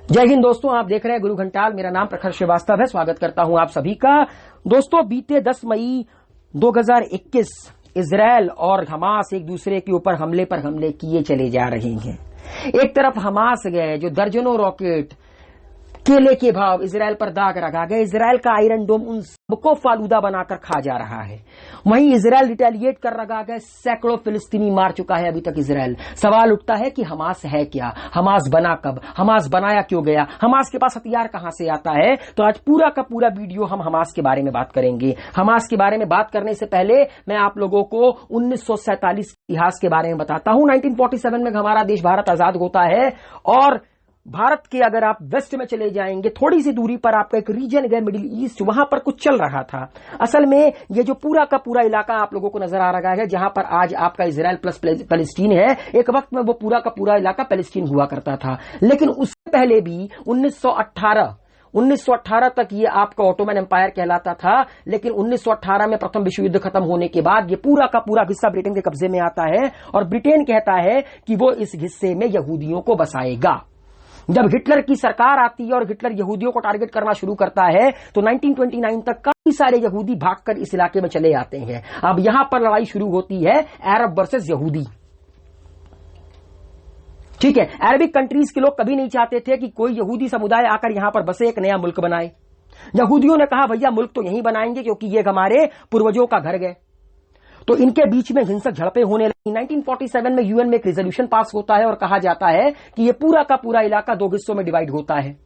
जय हिंद दोस्तों, आप देख रहे हैं गुरु घंटाल। मेरा नाम प्रखर श्रीवास्तव है। स्वागत करता हूं आप सभी का। दोस्तों, बीते 10 मई 2021 इजरायल और हमास एक दूसरे के ऊपर हमले पर हमले किए चले जा रहे हैं। एक तरफ हमास गए जो दर्जनों रॉकेट केले के भाव इजरायल पर दाग लगा गए। इजरायल का आयरन डोम उन सबको फालूदा बनाकर खा जा रहा है। वहीं इजरायल रिटेलिएट कर लगा गए। सैकड़ों फिलिस्तीनी मार चुका है अभी तक इजरायल। सवाल उठता है कि हमास है क्या, हमास बना कब, हमास बनाया क्यों गया, हमास के पास हथियार कहां से आता है। तो आज पूरा का पूरा वीडियो हम हमास के बारे में बात करेंगे। हमास के बारे में बात करने से पहले मैं आप लोगों को 1947 इतिहास के बारे में बताता हूं। 1947 में हमारा देश भारत आजाद होता है और भारत के अगर आप वेस्ट में चले जाएंगे, थोड़ी सी दूरी पर आपका एक रीजन है मिडिल ईस्ट, वहां पर कुछ चल रहा था। असल में ये जो पूरा का पूरा इलाका आप लोगों को नजर आ रहा है, जहां पर आज आपका इजरायल प्लस पैलेस्टीन है, एक वक्त में वो पूरा का पूरा इलाका पैलेस्टीन हुआ करता था। लेकिन उससे पहले भी 1918 तक ये आपका ऑटोमन एम्पायर कहलाता था। लेकिन 1918 में प्रथम विश्व युद्ध खत्म होने के बाद ये पूरा का पूरा हिस्सा ब्रिटेन के कब्जे में आता है और ब्रिटेन कहता है कि वो इस हिस्से में यहूदियों को बसाएगा। जब हिटलर की सरकार आती है और हिटलर यहूदियों को टारगेट करना शुरू करता है तो 1929 तक काफी सारे यहूदी भागकर इस इलाके में चले आते हैं। अब यहां पर लड़ाई शुरू होती है अरब वर्सेस यहूदी। ठीक है, अरबिक कंट्रीज के लोग कभी नहीं चाहते थे कि कोई यहूदी समुदाय आकर यहां पर बसे, एक नया मुल्क बनाए। यहूदियों ने कहा भैया मुल्क तो यहीं बनाएंगे क्योंकि ये हमारे पूर्वजों का घर गए। तो इनके बीच में हिंसक झड़पें होने लगी। 1947 में यूएन में एक रेजोल्यूशन पास होता है और कहा जाता है कि ये पूरा का पूरा इलाका 2 हिस्सों में डिवाइड होता है।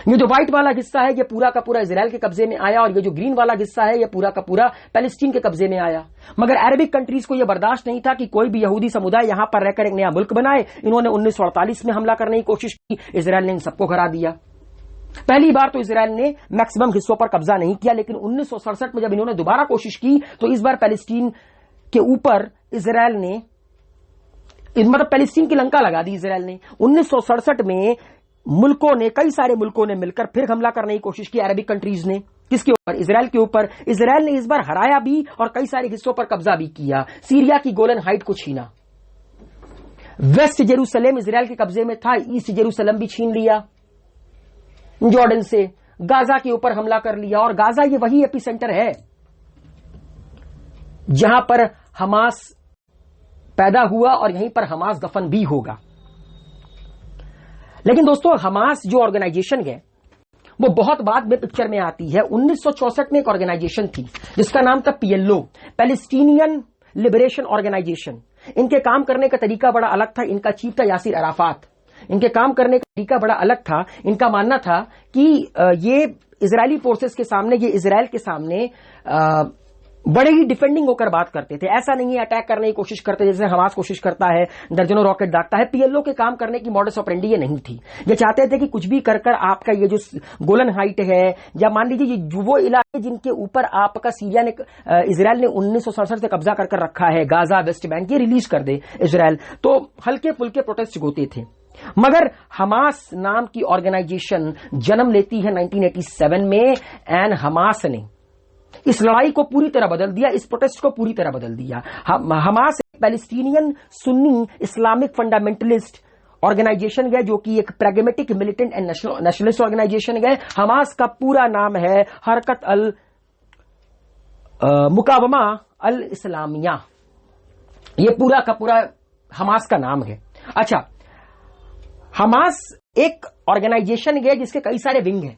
ये जो व्हाइट वाला हिस्सा है ये पूरा का पूरा इजरायल के कब्जे में आया और ये जो ग्रीन वाला हिस्सा है ये पूरा का पूरा पैलेस्टीन के कब्जे में आया। मगर अरबिक कंट्रीज को यह बर्दाश्त नहीं था कि कोई भी यहूदी समुदाय यहां पर रहकर एक नया मुल्क बनाए। इन्होंने 1948 में हमला करने की कोशिश की। इजरायल ने इन सबको हरा दिया। पहली बार तो इजरायल ने मैक्सिमम हिस्सों पर कब्जा नहीं किया, लेकिन 1967 में जब इन्होंने दोबारा कोशिश की तो इस बार पैलेस्टीन के ऊपर इजरायल ने मतलब पैलेस्टीन की लंका लगा दी इजरायल ने। 1967 में मुल्कों ने, कई सारे मुल्कों ने मिलकर फिर हमला करने की कोशिश की अरबिक कंट्रीज ने। किसके ऊपर? इजरायल के ऊपर। इजरायल ने इस बार हराया भी और कई सारे हिस्सों पर कब्जा भी किया। सीरिया की गोलन हाइट को छीना। वेस्ट जेरूसलम इजरायल के कब्जे में था, ईस्ट जेरूसलम भी छीन लिया जॉर्डन से। गाजा के ऊपर हमला कर लिया और गाजा ये वही एपिसेंटर है जहां पर हमास पैदा हुआ और यहीं पर हमास दफन भी होगा। लेकिन दोस्तों, हमास जो ऑर्गेनाइजेशन है वो बहुत बाद में पिक्चर में आती है। 1964 में एक ऑर्गेनाइजेशन थी जिसका नाम था पीएलओ, पैलेस्टीनियन लिबरेशन ऑर्गेनाइजेशन। इनके काम करने का तरीका बड़ा अलग था। इनका चीफ था यासिर अराफात। इनके काम करने का तरीका बड़ा अलग था। इनका मानना था कि ये इजरायली फोर्सेस के सामने, ये इजरायल के सामने बड़े ही डिफेंडिंग होकर बात करते थे। ऐसा नहीं है अटैक करने की कोशिश करते जैसे हमास कोशिश करता है, दर्जनों रॉकेट दागता है। पीएलओ के काम करने की मॉडस ऑपरेंडी ये नहीं थी। ये चाहते थे कि कुछ भी कर आपका ये जो गोलन हाइट है या मान लीजिए ये वो इलाके जिनके ऊपर आपका सीरिया ने, इजरायल ने 1967 से कब्जा कर रखा है, गाजा, वेस्ट बैंक, ये रिलीज कर दे इजरायल। तो हल्के फुल्के प्रोटेस्ट होते थे। मगर हमास नाम की ऑर्गेनाइजेशन जन्म लेती है 1987 में एंड हमास ने इस लड़ाई को पूरी तरह बदल दिया, इस प्रोटेस्ट को पूरी तरह बदल दिया। Hamas Palestinian Sunni Islamic fundamentalist organisation है जो कि एक pragmatic militant and nationalist organisation है। हमास का पूरा नाम है हरकत अल मुकावमा अल इस्लामिया। ये पूरा का पूरा हमास का नाम है। अच्छा, हमास एक ऑर्गेनाइजेशन है जिसके कई सारे विंग हैं।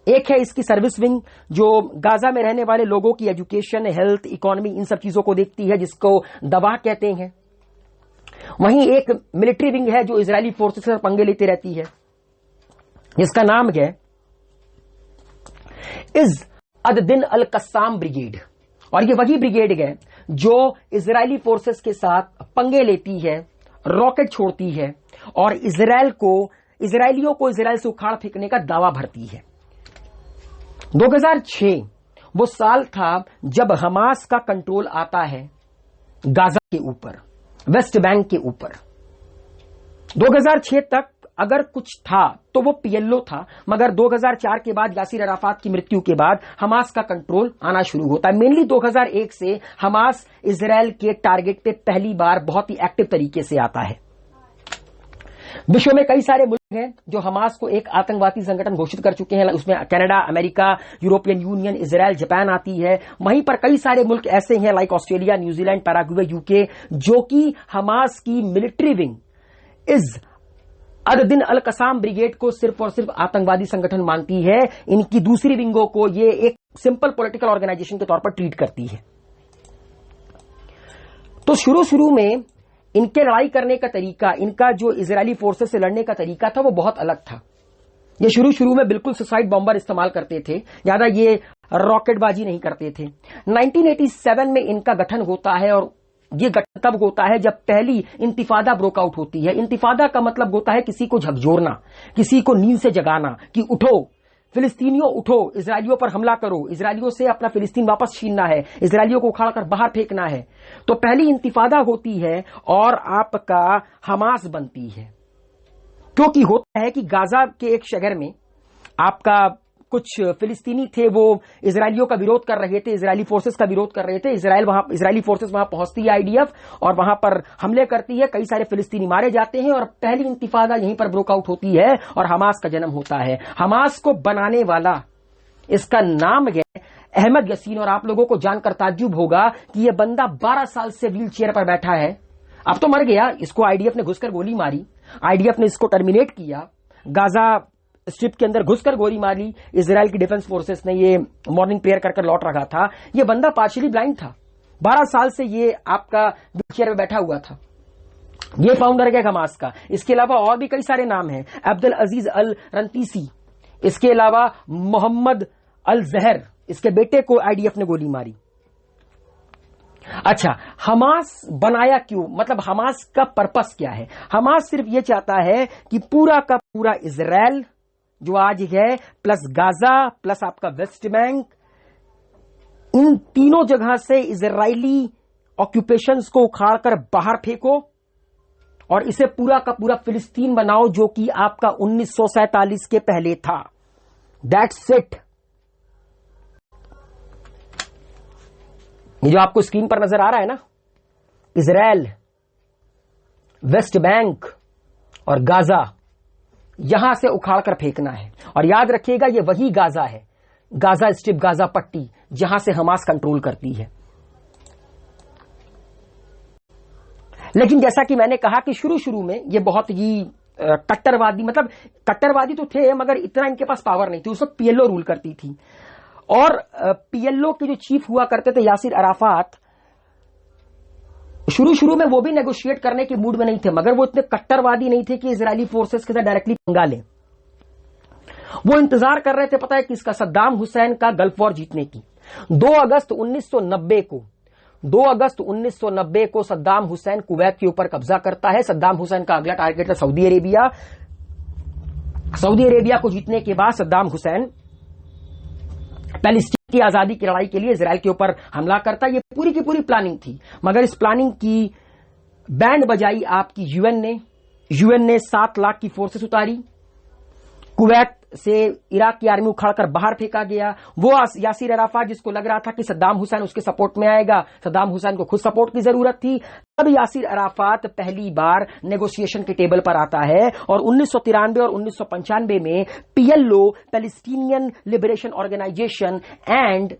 एक है इसकी सर्विस विंग जो गाजा में रहने वाले लोगों की एजुकेशन, हेल्थ, इकोनॉमी, इन सब चीजों को देखती है, जिसको दवा कहते हैं। वहीं एक मिलिट्री विंग है जो इजरायली फोर्सेस से पंगे लेती रहती है, जिसका नाम है is ad Din Al Qassam brigade. और ये वही ब्रिगेड है जो इजरायली फोर्सेस के साथ पंगे लेती है, रॉकेट छोड़ती है और इजरायलियों को इजरायल से उखाड़ फेंकने का दावा भरती है। 2006 वो साल था जब हमास का कंट्रोल आता है गाजा के ऊपर, वेस्ट बैंक के ऊपर। 2006 तक अगर कुछ था तो वो पीएलओ था, मगर 2004 के बाद यासिर अराफात की मृत्यु के बाद हमास का कंट्रोल आना शुरू होता है। मेनली 2001 से हमास इजरायल के टारगेट पे पहली बार बहुत ही एक्टिव तरीके से आता है। विश्व में कई सारे मुल्क हैं जो हमास को एक आतंकवादी संगठन घोषित कर चुके हैं। उसमें Canada, America, European Union, Israel, Japan आती है। वहीं पर कई सारे मुल्क ऐसे हैं like Australia, New Zealand, Paraguay, UK, जो कि हमास की military wing Izz ad Din al Qassam brigade को सिर्फ और सिर्फ आतंकवादी संगठन मानती है। इनकी दूसरी विंगों को ये एक सिंपल पॉलिटिकल ऑर्गेनाइजेशन के तौर पर ट्रीट करती है। तो शुरू में इनके लड़ाई करने का तरीका, इनका जो इजरायली फोर्सेस से लड़ने का तरीका था वो बहुत अलग था। ये शुरू में बिल्कुल सुसाइड बॉम्बर इस्तेमाल करते थे, ज्यादा ये रॉकेटबाजी नहीं करते थे। 1987 में इनका गठन होता है और ये गठन तब होता है जब पहली इंतिफादा ब्रोकआउट होती है। इंतिफादा का मतलब होता है किसी को झकझोरना, किसी को नींद से जगाना कि उठो फिलिस्तीनियों, उठो, इजरायलियों पर हमला करो, इजरायलियों से अपना फिलिस्तीन वापस छीनना है, इजरायलियों को उखाड़कर बाहर फेंकना है। तो पहली इंतिफादा होती है और आपका हमास बनती है। क्योंकि होता है कि गाजा के एक शहर में आपका कुछ फिलिस्तीनी थे, वो इजरायलियों का विरोध कर रहे थे, इजरायली फोर्सेस का विरोध कर रहे थे। इजरायली फोर्सेस वहां पहुंचती है, आईडीएफ, और वहां पर हमले करती है, कई सारे फिलिस्तीनी मारे जाते हैं और पहली इंतिफादा यहीं पर ब्रोकआउट होती है और हमास का जन्म होता है। हमास को बनाने वाला, इसका नाम है अहमद यासीन, और आप लोगों को जानकर ताज्जुब होगा कि यह बंदा 12 साल से व्हील चेयर पर बैठा है। अब तो मर गया, इसको आईडीएफ ने घुसकर गोली मारी, आईडीएफ ने इसको टर्मिनेट किया, गाजा स्ट्रिप के अंदर घुसकर गोली मारी। इजराइल की डिफेंस फोर्सेस ने ये मॉर्निंग प्रेयर कर लौट रखा था। ये बंदा पार्शियली ब्लाइंड था, 12 साल से ये आपका व्हीलचेयर में बैठा हुआ था। ये फाउंडर है हमास का। इसके अलावा और भी कई सारे नाम हैं, अब्दुल अजीज अल रंतीसी, इसके अलावा मोहम्मद अल जहर, इसके बेटे को आईडीएफ ने गोली मारी। अच्छा, हमास बनाया क्यों, मतलब हमास का पर्पस क्या है? हमास सिर्फ ये चाहता है कि पूरा का पूरा इजराइल जो आज है, प्लस गाजा, प्लस आपका वेस्ट बैंक, इन तीनों जगह से इजरायली ऑक्यूपेशंस को उखाड़कर बाहर फेंको और इसे पूरा का पूरा फिलिस्तीन बनाओ, जो कि आपका 1947 के पहले था। That's it. ये जो आपको स्क्रीन पर नजर आ रहा है ना, इजराइल, वेस्ट बैंक और गाजा, यहां से उखाड़कर फेंकना है। और याद रखिएगा, ये वही गाजा है, गाजा स्ट्रिप, गाजा पट्टी, जहां से हमास कंट्रोल करती है। लेकिन जैसा कि मैंने कहा कि शुरू में ये बहुत ही कट्टरवादी, मतलब कट्टरवादी तो थे मगर इतना इनके पास पावर नहीं थी। उस वक्त पीएलओ रूल करती थी और पीएलओ के जो चीफ हुआ करते थे यासिर अराफात, शुरू में वो भी नेगोशिएट करने के मूड में नहीं थे, मगर वो इतने कट्टरवादी नहीं थे कि इजरायली फोर्सेस के साथ डायरेक्टली पंगा लें। वो इंतजार कर रहे थे, पता है किसका? सद्दाम हुसैन का गल्फ वॉर जीतने की। 2 अगस्त 1990 को सद्दाम हुसैन कुवैत के ऊपर कब्जा करता है। सद्दाम हुसैन का अगला टारगेट था सऊदी अरेबिया। सऊदी अरेबिया को जीतने के बाद सद्दाम हुसैन पैलेस्टीन की आजादी की लड़ाई के लिए इजराइल के ऊपर हमला करता। ये पूरी की पूरी प्लानिंग थी, मगर इस प्लानिंग की बैंड बजाई आपकी यूएन ने 7 लाख की फोर्सेस उतारी। कुवैत से इराक की आर्मी उखाड़कर बाहर फेंका गया। वो यासिर अराफात, जिसको लग रहा था कि सद्दाम हुसैन उसके सपोर्ट में आएगा, सद्दाम हुसैन को खुद सपोर्ट की जरूरत थी, तब यासिर अराफात पहली बार नेगोशिएशन के टेबल पर आता है और 1993 और 1995 में PLO, Palestinian Liberation Organisation and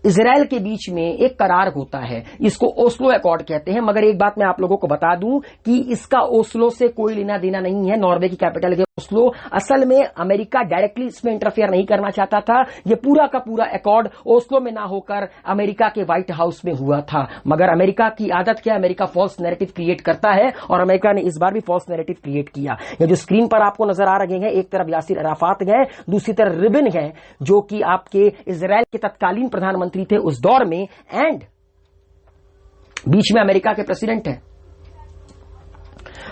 Israel के बीच में एक करार होता है। इसको ओस्लो अकॉर्ड कहते हैं। मगर एक बात मैं आप लोगों को बता दूं कि इसका ओस्लो से कोई लेना देना नहीं है। नॉर्वे की कैपिटल है ओस्लो। असल में अमेरिका डायरेक्टली इसमें इंटरफेयर नहीं करना चाहता था। यह पूरा का पूरा अकॉर्ड ओस्लो में ना होकर अमेरिका के व्हाइट हाउस में हुआ था। मगर अमेरिका की आदत क्या है, अमेरिका फॉल्स नैरेटिव क्रिएट करता है और अमेरिका ने इस बार भी फॉल्स नैरेटिव क्रिएट किया। ये जो स्क्रीन पर आपको नजर आ रहे हैं, एक तरफ यासिर अराफात है, दूसरी तरफ रिबन है, जो कि आपके इजराइल के तत्कालीन प्रधानमंत्री थे उस दौर में, एंड बीच में अमेरिका के प्रेसिडेंट हैं।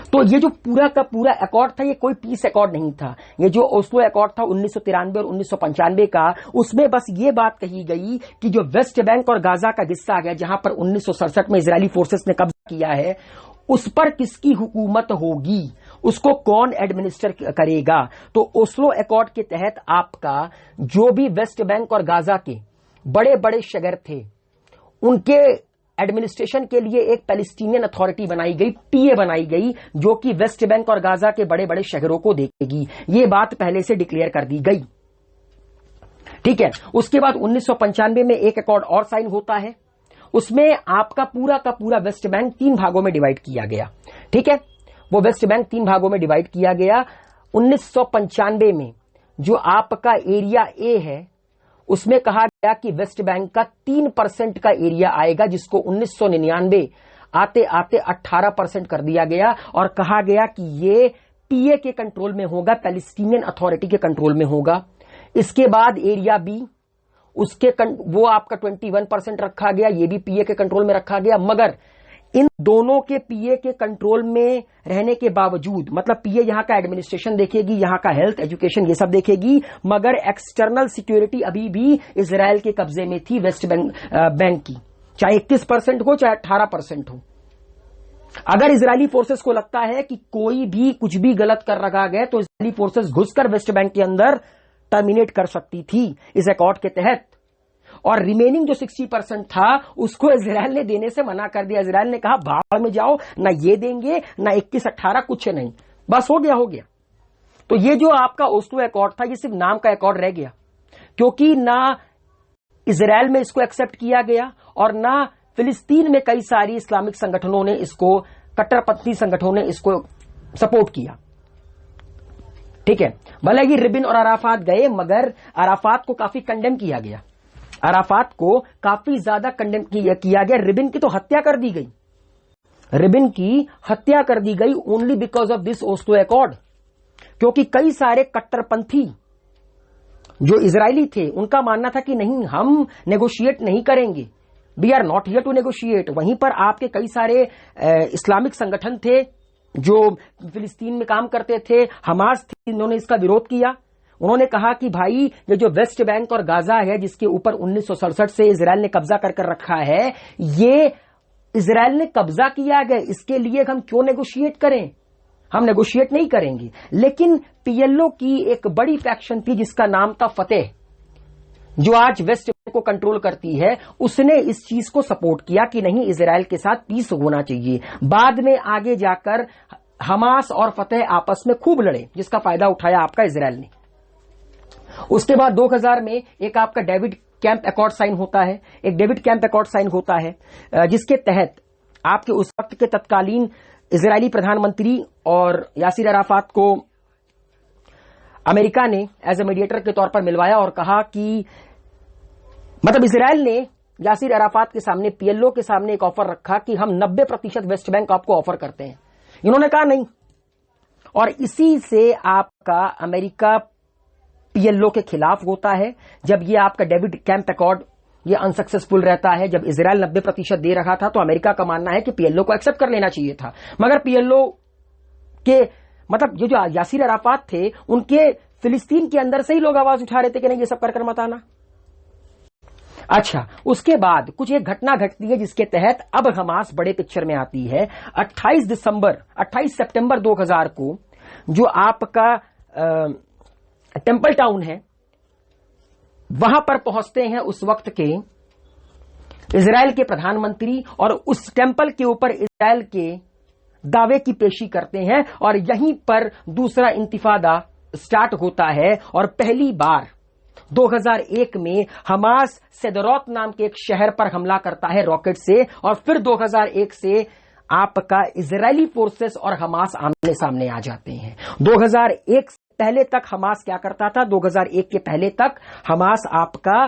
तो ये जो पूरा का पूरा अकॉर्ड था, ये कोई पीस अकॉर्ड नहीं था। ये जो ओस्लो अकॉर्ड था 1993 और 1995 का, उसमें बस ये बात कही गई कि जो वेस्ट बैंक और गाजा का हिस्सा है, जहां पर 1967 में इजरायली फोर्सेस ने कब्जा किया है, उस पर किसकी हुकूमत होगी, उसको कौन एडमिनिस्टर करेगा। तो ओस्लो अकॉर्ड के तहत आपका जो भी वेस्ट बैंक और गाजा के बड़े बड़े शहर थे, उनके एडमिनिस्ट्रेशन के लिए एक पैलेस्टीनियन अथॉरिटी बनाई गई, पीए बनाई गई, जो कि वेस्ट बैंक और गाजा के बड़े बड़े शहरों को देखेगी। ये बात पहले से डिक्लेयर कर दी गई। ठीक है। उसके बाद 1995 में एक अकॉर्ड और साइन होता है, उसमें आपका पूरा का पूरा वेस्ट बैंक 3 भागों में डिवाइड किया गया। ठीक है, वो वेस्ट बैंक 3 भागों में डिवाइड किया गया। 1995 में जो आपका एरिया ए है, उसमें कहा गया कि वेस्ट बैंक का 3% का एरिया आएगा, जिसको 1999 आते आते 18% कर दिया गया और कहा गया कि ये पीए के कंट्रोल में होगा, पैलेस्टीनियन अथॉरिटी के कंट्रोल में होगा। इसके बाद एरिया बी, उसके वो आपका 21% रखा गया, ये भी पीए के कंट्रोल में रखा गया। मगर इन दोनों के पीए के कंट्रोल में रहने के बावजूद, मतलब पीए यहां का एडमिनिस्ट्रेशन देखेगी, यहां का हेल्थ, एजुकेशन, ये सब देखेगी, मगर एक्सटर्नल सिक्योरिटी अभी भी इजराइल के कब्जे में थी वेस्ट बैंक की, चाहे 21% हो चाहे 18% हो। अगर इजरायली फोर्सेस को लगता है कि कोई भी कुछ भी गलत कर रखा गया, तो इजरायली फोर्सेस घुसकर वेस्ट बैंक के अंदर टर्मिनेट कर सकती थी इस अकॉर्ड के तहत। और रिमेनिंग जो 60% था, उसको इजराइल ने देने से मना कर दिया। इजराइल ने कहा भाड़ में जाओ, ना ये देंगे ना 21-18, कुछ नहीं, बस हो गया। तो ये जो आपका ओस्लो अकॉर्ड था, ये सिर्फ नाम का अकॉर्ड रह गया, क्योंकि ना इजराइल में इसको एक्सेप्ट किया गया और ना फिलिस्तीन में कई सारी इस्लामिक संगठनों ने इसको, कट्टरपंथी संगठनों ने इसको सपोर्ट किया। ठीक है, भले ही रिबिन और अराफात गए, मगर अराफात को काफी कंडेम किया गया, अराफात को काफी ज्यादा कंडेम किया गया। रिबिन की तो हत्या कर दी गई, रिबिन की हत्या कर दी गई only because of this Oslo accord, क्योंकि कई सारे कट्टरपंथी जो इजरायली थे, उनका मानना था कि नहीं, हम नेगोशिएट नहीं करेंगे, we are not here to negotiate. वहीं पर आपके कई सारे इस्लामिक संगठन थे जो फिलिस्तीन में काम करते थे, हमास थी, इन्होंने इसका विरोध किया। उन्होंने कहा कि भाई, ये जो वेस्ट बैंक और गाजा है, जिसके ऊपर 1967 से इजराइल ने कब्जा कर रखा है, ये इजराइल ने कब्जा किया गया, इसके लिए हम क्यों नेगोशिएट करें, हम नेगोशिएट नहीं करेंगे। लेकिन पीएलओ की एक बड़ी फैक्शन थी जिसका नाम था फतेह, जो आज वेस्ट बैंक को कंट्रोल करती है, उसने इस चीज को सपोर्ट किया कि नहीं, इजराइल के साथ पीस होना चाहिए। बाद में आगे जाकर हमास और फतेह आपस में खूब लड़े, जिसका फायदा उठाया आपका इजराइल ने। उसके बाद 2000 में एक आपका डेविड कैंप अकॉर्ड साइन होता है, एक डेविड कैंप अकॉर्ड साइन होता है, जिसके तहत आपके उस वक्त के तत्कालीन इजरायली प्रधानमंत्री और यासिर अराफात को अमेरिका ने एज ए मीडिएटर के तौर पर मिलवाया और कहा कि, मतलब इजराइल ने यासिर अराफात के सामने, पीएलओ के सामने एक ऑफर रखा कि हम 90% वेस्ट बैंक आपको ऑफर करते हैं। इन्होंने कहा नहीं, और इसी से आपका अमेरिका पीएलओ के खिलाफ होता है। जब ये आपका डेविड कैंप अकॉर्ड ये अनसक्सेसफुल रहता है, जब इजराइल 90% दे रहा था, तो अमेरिका का मानना है कि पीएलओ को एक्सेप्ट कर लेना चाहिए था। मगर पीएलओ के, मतलब जो यासिर अराफात थे, उनके फिलिस्तीन के अंदर से ही लोग आवाज उठा रहे थे कि नहीं, ये सब कर मत आना। अच्छा, उसके बाद कुछ एक घटना घटती है जिसके तहत अब हमास बड़े पिक्चर में आती है। 28 सितंबर 2000 को जो आपका टेंपल टाउन है, वहां पर पहुंचते हैं उस वक्त के इजराइल के प्रधानमंत्री, और उस टेंपल के ऊपर इजराइल के दावे की पेशी करते हैं, और यहीं पर दूसरा इंतिफादा स्टार्ट होता है। और पहली बार 2001 में हमास सेदरोत नाम के एक शहर पर हमला करता है रॉकेट से, और फिर 2001 से आपका इजरायली फोर्सेस और हमास आमने सामने आ जाते हैं। 2001 पहले तक हमास क्या करता था, 2001 के पहले तक हमास आपका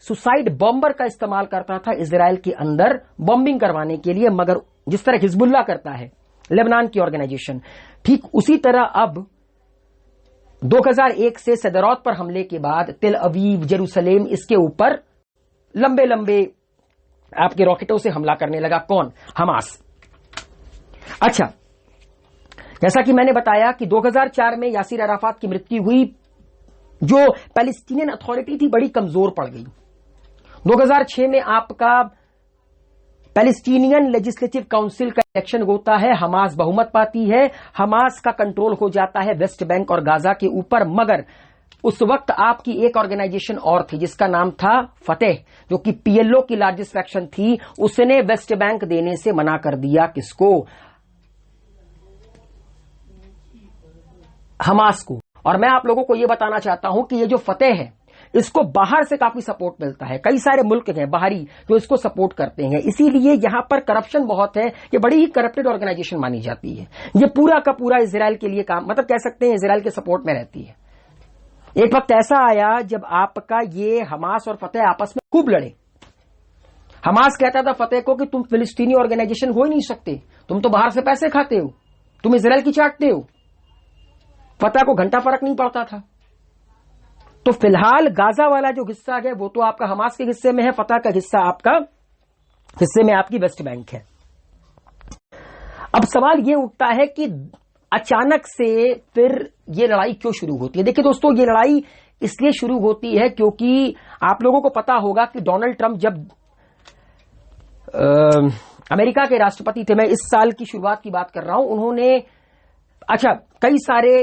सुसाइड बॉम्बर का इस्तेमाल करता था इजराइल के अंदर बॉम्बिंग करवाने के लिए, मगर जिस तरह हिजबुल्लाह करता है, लेबनान की ऑर्गेनाइजेशन, ठीक उसी तरह अब 2001 से सदरौत पर हमले के बाद तेल अवीव, जेरूसलेम, इसके ऊपर लंबे लंबे आपके रॉकेटों से हमला करने लगा। कौन? हमास। अच्छा, जैसा कि मैंने बताया कि 2004 में यासिर अराफात की मृत्यु हुई, जो पैलेस्टीनियन अथॉरिटी थी बड़ी कमजोर पड़ गई। 2006 में आपका पैलेस्टीनियन लेजिस्लेटिव काउंसिल का इलेक्शन होता है, हमास बहुमत पाती है, हमास का कंट्रोल हो जाता है वेस्ट बैंक और गाजा के ऊपर, मगर उस वक्त आपकी एक ऑर्गेनाइजेशन और थी जिसका नाम था फतेह, जो कि पीएलओ की लार्जेस्ट फैक्शन थी। उसने वेस्ट बैंक देने से मना कर दिया। किसको? हमास को। और मैं आप लोगों को यह बताना चाहता हूं कि ये जो फतेह है, इसको बाहर से काफी सपोर्ट मिलता है। कई सारे मुल्क हैं बाहरी जो इसको सपोर्ट करते हैं, इसीलिए यहां पर करप्शन बहुत है। ये बड़ी ही करप्टेड ऑर्गेनाइजेशन मानी जाती है। ये पूरा का पूरा इजराइल के लिए काम, मतलब कह सकते हैं इजराइल के सपोर्ट में रहती है। एक वक्त ऐसा आया जब आपका ये हमास और फतेह आपस में खूब लड़े। हमास कहता था फतेह को कि तुम फिलिस्तीनी ऑर्गेनाइजेशन हो ही नहीं सकते, तुम तो बाहर से पैसे खाते हो, तुम इजराइल की चाटते हो। फतेह को घंटा फर्क नहीं पड़ता था। तो फिलहाल गाजा वाला जो हिस्सा है वो तो आपका हमास के हिस्से में है, फतेह का हिस्सा आपका हिस्से में आपकी वेस्ट बैंक है। अब सवाल ये उठता है कि अचानक से फिर ये लड़ाई क्यों शुरू होती है? देखिए दोस्तों, ये लड़ाई इसलिए शुरू होती है क्योंकि आप लोगों को पता होगा कि डोनाल्ड ट्रंप जब अमेरिका के राष्ट्रपति थे, मैं इस साल की शुरुआत की बात कर रहा हूं, उन्होंने कई सारे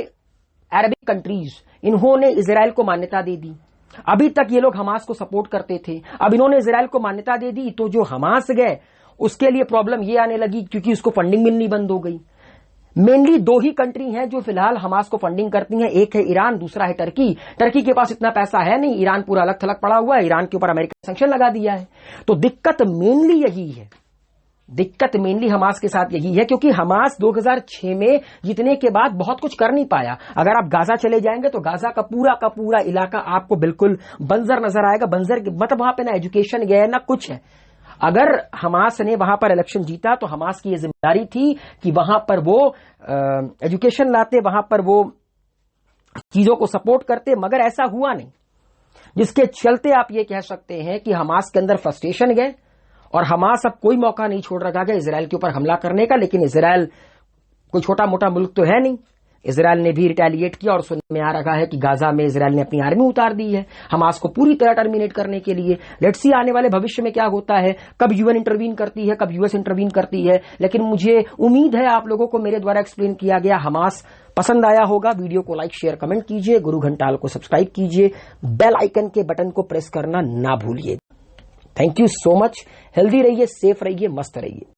अरबिक कंट्रीज इन्होंने इजराइल को मान्यता दे दी। अभी तक ये लोग हमास को सपोर्ट करते थे, अब इन्होंने इजराइल को मान्यता दे दी तो जो हमास गए उसके लिए प्रॉब्लम ये आने लगी क्योंकि उसको फंडिंग मिलनी बंद हो गई। मेनली दो ही कंट्री हैं जो फिलहाल हमास को फंडिंग करती हैं, एक है ईरान, दूसरा है टर्की। टर्की के पास इतना पैसा है नहीं, ईरान पूरा अलग थलग पड़ा हुआ है, ईरान के ऊपर अमेरिका ने सैंक्शन लगा दिया है। तो दिक्कत मेनली यही है, दिक्कत मेनली हमास के साथ यही है क्योंकि हमास 2006 में जीतने के बाद बहुत कुछ कर नहीं पाया। अगर आप गाजा चले जाएंगे तो गाजा का पूरा इलाका आपको बिल्कुल बंजर नजर आएगा। बंजर मतलब वहां पे ना एजुकेशन गया ना कुछ है। अगर हमास ने वहां पर इलेक्शन जीता तो हमास की यह जिम्मेदारी थी कि वहां पर वो एजुकेशन लाते, वहां पर वो चीजों को सपोर्ट करते, मगर ऐसा हुआ नहीं, जिसके चलते आप ये कह सकते हैं कि हमास के अंदर फ्रस्ट्रेशन गए और हमास अब कोई मौका नहीं छोड़ रखा है इजराइल के ऊपर हमला करने का। लेकिन इजराइल कोई छोटा मोटा मुल्क तो है नहीं, इजराइल ने भी रिटेलिएट किया और सुनने में आ रहा है कि गाजा में इजराइल ने अपनी आर्मी उतार दी है हमास को पूरी तरह टर्मिनेट करने के लिए। लेट्स सी आने वाले भविष्य में क्या होता है, कब यूएन इंटरवीन करती है, कब यूएस इंटरवीन करती है। लेकिन मुझे उम्मीद है आप लोगों को मेरे द्वारा एक्सप्लेन किया गया हमास पसंद आया होगा। वीडियो को लाइक शेयर कमेंट कीजिए, गुरु घंटाल को सब्सक्राइब कीजिए, बेल आइकन के बटन को प्रेस करना ना भूलिए। Thank you so much. Healthy रहिए, सेफ रहिए, मस्त रहिए।